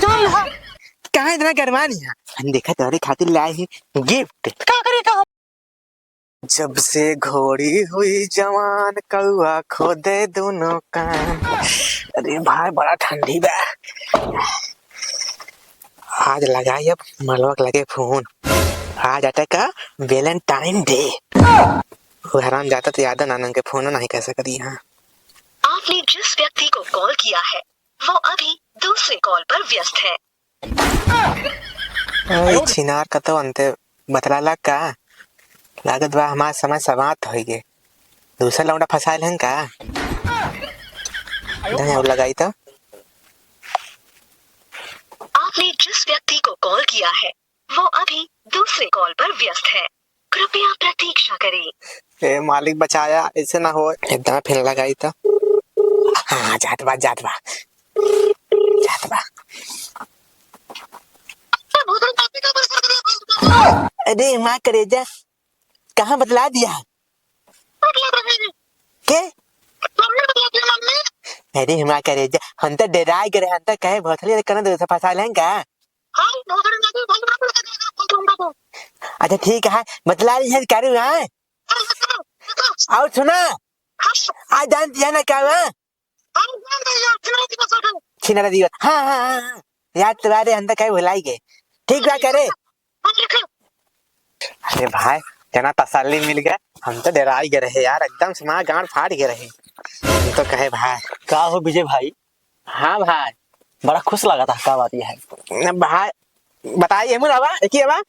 जान ला कहाँ इतना गरमानी है। हम देखा तुम्हारी खातिर लाए हैं गिफ्ट। क्या करेगा? जब से घोड़ी हुई जवान कौआ खो दे दोनों कान। अरे भाई बड़ा ठंडी बा। आज लगाई अब मलवक लगे फोन। आज अटे का वैलेंटाइन डे। वो हराम जाता तो याद नानन के फोन नहीं कैसे करी। हाँ आपने जिस व्यक्ति को कॉल किया है वो अभी दूसरे कॉल पर व्यस्त है। छिनार का तो अंते बतला का लागत बा हमार समझ समाप्त हो गए। दूसरा लौंडा फंसाइल हैं का और लगाई तो। आपने जिस व्यक्ति को कॉल किया है वो अभी दूसरे कॉल पर व्यस्त है, कृपया प्रतीक्षा करें। ए मालिक बचाया, ऐसे ना हो। इतना फिर लगाई तो। हाँ जात बा जात बा जात बा। अरे माँ करेजा कहाँ बतला दिया के? अरे माँ करेजा हम तो डरा गए। हम तो कहे भोसले करना तो फंसा लेंगे। अच्छा ठीक है बतला रही है करूँ। हाँ और सुना आज जान दिया ना क्या हुआ छिनारा दिवस। हाँ हाँ हाँ हाँ याद तुम्हारे अंदर कहीं भुलाई गए। ठीक बात करे। अरे भाई जना तसल्ली मिल गया। हम तो डरा ही गए रहे यार, एकदम से माँ गांड फाड़ गए रहे। हम तो कहे भाई का हो विजय भाई? हाँ भाई बड़ा खुश लगा था। क्या बात यह है भाई बताइए मुझे आवा एक ही आवा।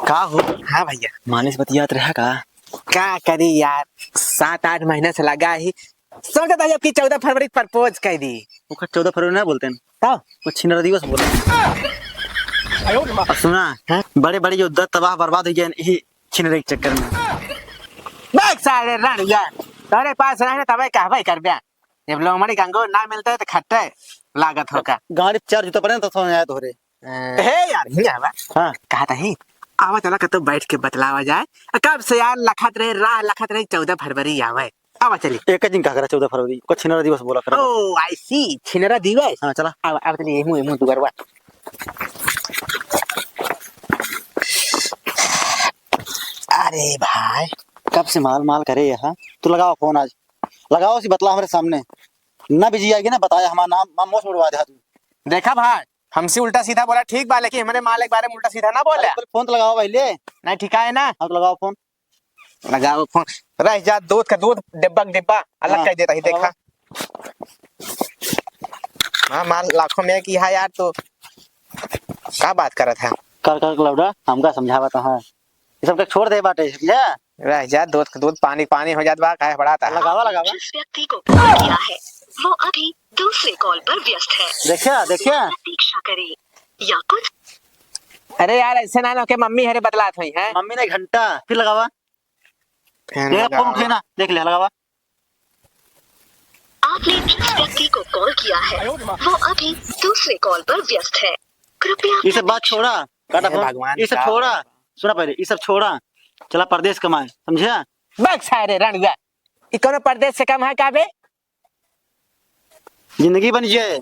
का हो? हाँ भैया मानिस बतियात रहा का? क्या करी यार 7-8 महीने से लगा ही। सोचा था जब कि 14 फरवरी प्रपोज कर दी। वो 14 फरवरी ना बोलते हैं तो वो छिनारा दिवस बोले। सुना हाँ? बड़े बड़े युद्ध तबाह बर्बाद हो गए यही छिनारे के चक्कर में। बैग सारे रण गया तेरे पास रहने तब कहवे कर बिया। जब लोग मरी गंगो ना मिलते है तो खट्टे लागत होगा। गाड़ी 4 जूता पड़े तो समझ आया तोरे। हे यार ही आवा। हाँ कहा था ही आवा चला कतो बैठ के बतलावा जाए। कब से यार लखत रहे राह लखत रहे 14 फरवरी आवे। आवा चली एक दिन का करा 14 फरवरी को छिनारा दिवस बोला कर। ओ आई सी छिनरा दिवस। हाँ चला आवा आवा चली एमु तू करवा। अरे भाई कब से माल माल करे यहाँ। तू लगाओ फोन आज लगाओ सी बतला हमारे सामने ना बिजी आएगी ना बताया हमारा नाम मोश उड़वा दे तू। देखा भाई हमसे उल्टा सीधा बोला ठीक बा लेकिन हमारे मालिक बारे में उल्टा सीधा ना बोले। फोन तो लगाओ पहले। नहीं ठीक है ना। हाँ तो लगाओ फोन। लगाओ फोन। रह जा दूध का दूध डिब्बा डिब्बा अलग हाँ, कर देता ही देखा। हाँ माल लाखों में की है यार। तो क्या बात कर रहा था कर कर लौड़ा हमका समझावा तो है ये सब छोड़ दे बाटे समझा। रह जा दूध का दूध पानी पानी हो जाता बा काहे बढ़ाता है। लगावा लगावा जिस व्यक्ति को कॉल किया है वो अभी दूसरे कॉल पर व्यस्त है, देखिया देखिया प्रतीक्षा करें या कुछ। अरे यार ऐसे ना लो के मम्मी हरे बतलात हुई है। मम्मी ने घंटा फिर लगावा देख फोन उठे ना देख ले लगावा। आपने जिस व्यक्ति को कॉल किया है वो अभी दूसरे कॉल पर व्यस्त है, कृपया ये सब बात छोड़ा काटा हे फोन भगवान ये सब का- छोड़ा। सुना पहले ये सब छोड़ा चला परदेश कमाए समझिया। बैग सारे रण गया इकोनो परदेश से कम है का बे। जिंदगी बन जाए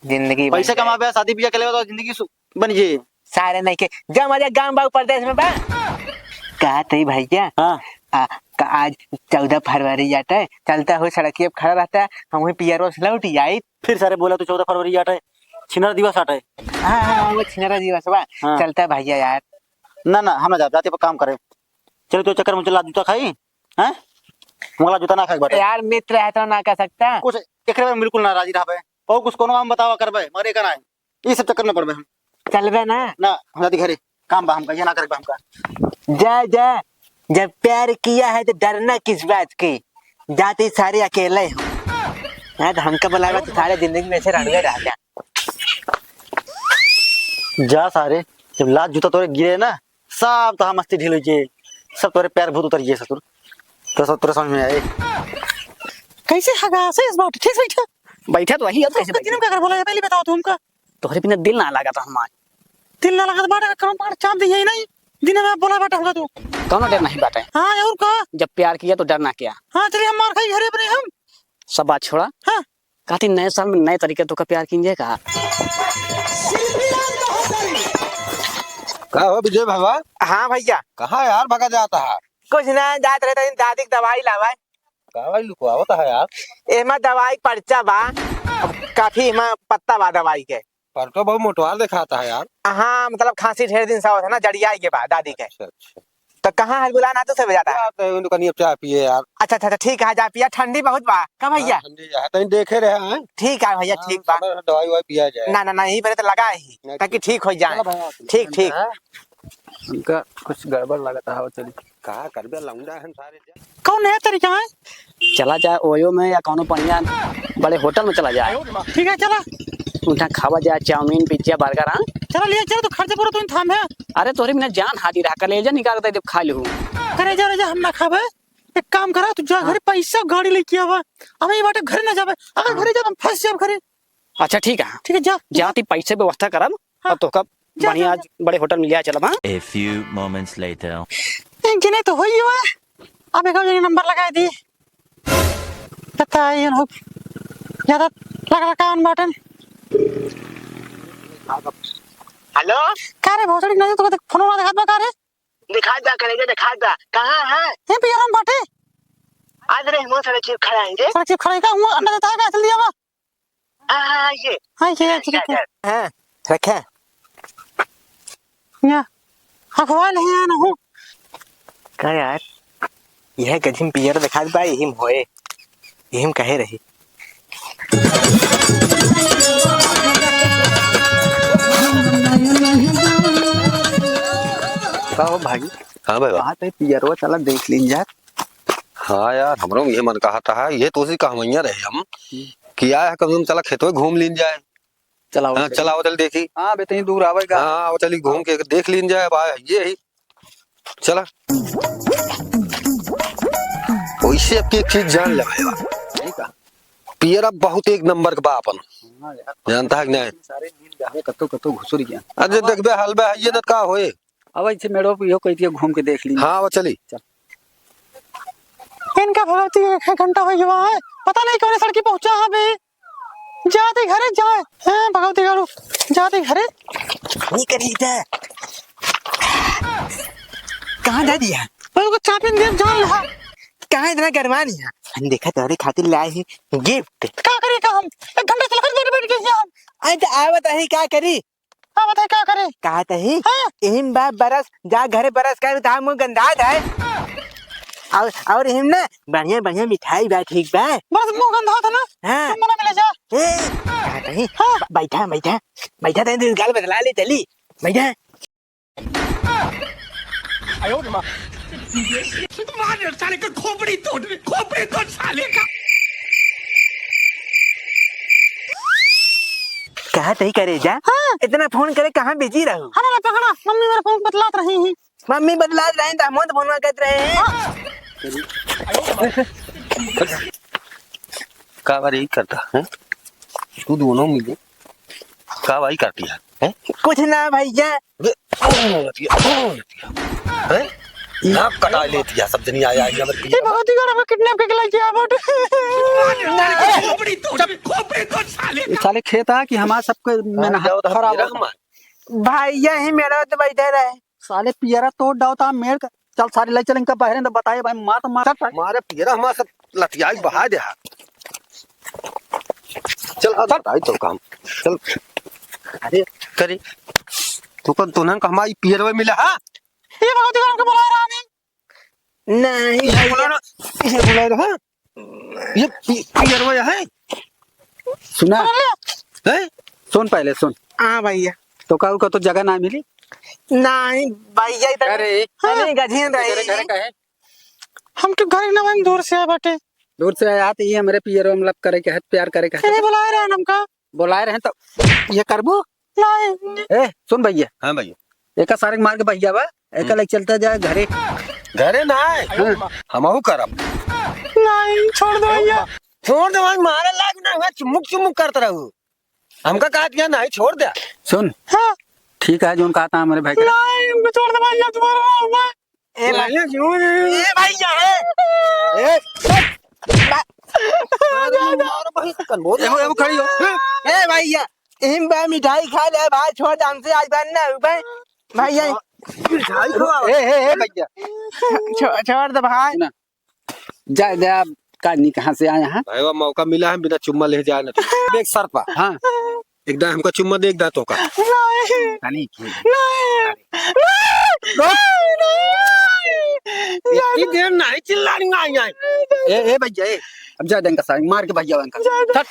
जिंदगी बन पैसा जाए। कमा शादी ब्याह कर ले तो जिंदगी बन जाए। सारे नहीं के जब मजा गांव बाऊ प्रदेश में बा। कहा थी भैया हाँ आज 14 फरवरी जाता है चलता हो सड़किए खड़ा रहता है हम वही पियरो से लौट आई। फिर सारे बोला तो 14 फरवरी आटा है छिनारा दिवस आटा है। हाँ हाँ वो छिनरा दिवस बा। हाँ। चलता है भैया यार। ना ना हम ना जाते पर काम करे चलो तो चक्कर में चला जूता खाई हैं मोला जूता ना खाई बाटे यार मित्र है तो ना कर सकता। कुछ एकरे में बिल्कुल ना राजी रहबे और कुछ कोनो हम बतावा करबे मरे का ना ये सब चक्कर में पड़बे हम चलबे ना ना हम जाती घरे काम बा हम कहिए ना करबे हमका। जा जा जब प्यार किया है तो डरना किस बात की। जाते सारे अकेले हो यार हमका बुलावा तो सारे जिंदगी में से रणवे रह गया। जा सारे जब लात जूता तोरे गिरे ना सब तो मस्ती ढील होई सब तोरे पैर भूत उतर गए ससुर तो सब तोरे समझ में आए कैसे हगा से इस बात ठीक बैठा बैठा तो वही अब कैसे दिन का कर बोला पहले बताओ तुमका तोहरे बिना दिल ना लगा था हमार। दिल ना लगा बाड़ा काम पाड़ चाप दिए नहीं दिन में बोला बाटा होगा तू। कौनो डर नहीं बाटे। हाँ और का जब प्यार किया तो डरना क्या। हाँ चलिए हम मार खाई घरे अपने हम। सब बात छोड़ा। हाँ कहती नए साल में नए तरीके तो का प्यार कीजिए का। क्या हो विजय बाबा? हाँ भैया, कहाँ यार भगा जाता है? कुछ ना जात रहता दादी की दवाई लावा। दवाई लुकवावता है यार। एमा दवाई पर्चा बा, काफी एमा पत्ता बा दवाई के। पर तो बहुत मोटवार दिखाता है यार। हाँ मतलब खांसी ढेर दिन से होता है ना, जड़ियाई के बाद दादी के। अच्छा अच्छा। तो कहाँ है बुलाना तो सब जाता है। तो उनको नहीं चाय पिए यार। अच्छा अच्छा ठीक है, जा पिया, ठंडी बहुत बा का भैया। ठंडी है तो देखे रहे हैं। ठीक है भैया, ठीक बा। दवाई ववाई पिया जाए। ना ना ना यही पर तो लगा ही ताकि ठीक हो जाए। ठीक ठीक। उनका कुछ गड़बड़ लगता है। चलिए कहा करबे लौंडा है सारे। कौन नया तरीका है? चला जाए ओयो में या कौनो बढ़िया बड़े होटल में चला जाए। ठीक है चला उठा खावा जाए चाउमीन पिज्जा बर्गर। हाँ चला लिया चलो तो खर्चे पूरा तुम थाम है। अरे तोरे बिना जान हाजिर है, कलेजा निकाल दे खा लूँ। करे जा हम ना खावे। एक काम करा तू जा घरे पैसा गाड़ी लेके आवा। अब ये बाटे घर ना जावे, अगर घरे जाब हम फंस जाब घरे। अच्छा ठीक है। ठीक है जा जाती पैसे व्यवस्था करब और तो कब जा, बढ़िया जा, बड़े होटल में लिया चलब। हाँ A few moments later. गिने तो होई हुआ। अब एक नंबर लगा दी। पता है हो ज्यादा लगा कान बटन। हेलो, का रे भोसड़ी नहीं तो फोन वाला दिखा बा का रे। दिखा दा करेगा, दिखा दा। कहाँ है? ये पिया हम बाटे आज रे मोर सारे चिप खड़ा है। सड़क से खड़े का हुआ अंडा देता है का चल दिया बा। हाँ ये हां ये ठीक है हाँ रखे या अखवा नहीं है ना हूं का यार। यह गजिम पियर दिखा बा, यही होए यही कहे रही। कहो भाई हाँ भाई कहाँ पे पियरवा चला देख लीन जाए। हाँ यार हमरो ये मन कहा था ये तो उसी कहावैया रहे हम किया है कभी चला खेतों में घूम लीन जाए। चलाओ हाँ चलाओ चल देखी। हाँ बेटे दूर आवेगा। हाँ वो चली घूम के देख लीन जाए भाई ये ही चला। वैसे अब एक चीज जान ले भाई पियर अब बहुत एक नंबर का बा अपन जानता है कि नहीं। सारे दिन जावे कतो कतो घुसुर गया। अरे देखबे हाल बे ये न का होए। अब ऐसे मेड़ो पे यो कहती है घूम के देख ली। हाँ वो चली। इनका भगवती एक घंटा हो गया है, पता नहीं कौन सड़की पहुंचा है बे। जाते घरे जाए हैं भगवती गाड़ू जाते घरे नहीं करी था। कहाँ जा दिया? पर को चापिन दे जान लहा। कहाँ इतना गरमा नहीं है? हम देखा तेरे खातिर लाए हैं गिफ्ट। का करी का हम एक घंटे से लखत बैठ के हम। आज आवत है क्या करी? हां बता क्या करे। कहा तही हाँ। एहिम बा बरस जा घरे बरस का ता मुंह गंदा है। और एहिम ना बढ़िया बढ़िया मिठाई बा, ठीक बा। बस मुंह गंदा था ना। हाँ। तुम मना मिले जा। कहा तही बैठा बैठा बैठा तही गाल बदला ले चली बैठा। साले का खोपड़ी तोड़ साले का। कहा तही करे जा। हाँ। इतना फोन करे कहाँ बिजी रहू? हमारा पकड़ा मम्मी मेरा फोन बतलात रही है। मम्मी बदला रहे हैं तो हम तो फोन करते रहे हैं। का बार यही करता है तू दोनों मिले का भाई करती है कुछ ना भैया। नाक कटा लेती है सब जनी आया ये भगवती गाड़ू में किडनैप के लाइक किया बट। खोपड़ी तोड़ साले का। साले खेत है कि हमारा सबके मेहनत खराब हो। भैया ही मेरा तो बैठे रहे। साले पियरा तोड़ डालता मेड़ का। चल सारे ले चलेंगे का बहरे तो बताए भाई मार तो मार। मारे पियरा हमारा सब लतियाई बहा दे। चल बताई तो काम चल। अरे करे तू कौन तुनन का हमारी पियरवे मिला है। ये भगवती गाड़ू को बुला रहा नहीं। नहीं इसे बुला रहा ये पियरवे है सुना हैं। सुन पहले सुन। हाँ भैया। तो कहू का तो जगह ना मिली। नहीं भैया इधर अरे नहीं गझेन रही। हम तो घर ना हम दूर से आए बाटे। दूर से आया तो ये हमारे पियरो मतलब करे के है प्यार करे के ये बुला रहे हैं हमका। बुलाए रहे तो ये करबो। नहीं ए सुन भैया हाँ भैया एक सारे मार के भैया बा एक लग चलता जाए घरे। घरे ना हमहू करब। नहीं छोड़ दो भैया। छोड़ दे भाई मारे लाग ना हुआ चुमुक चुमुक करता रहू हमका कहा दिया नहीं छोड़ दे। सुन हाँ ठीक है जो कहा था हमारे भाई का। नहीं हमको छोड़ दे भैया तुम्हारा ए भैया एगो खड़ी हो ए भैया हिम बा मिठाई खा ले भाई छोड़ हमसे आज बनना भाई भैया ए भैया छोड़ दे भाई ना जा दे आप कानी कहाँ से आए हैं भाई मौका मिला है बिना चुम्मा ले जाए ना देख सर पा हाँ एकदम हमका चुम्मा देख दा तो का कानी की इतनी देर नहीं चिल्लानी आई ए भैया ए अब जा देंगे सारी मार के भैया इनका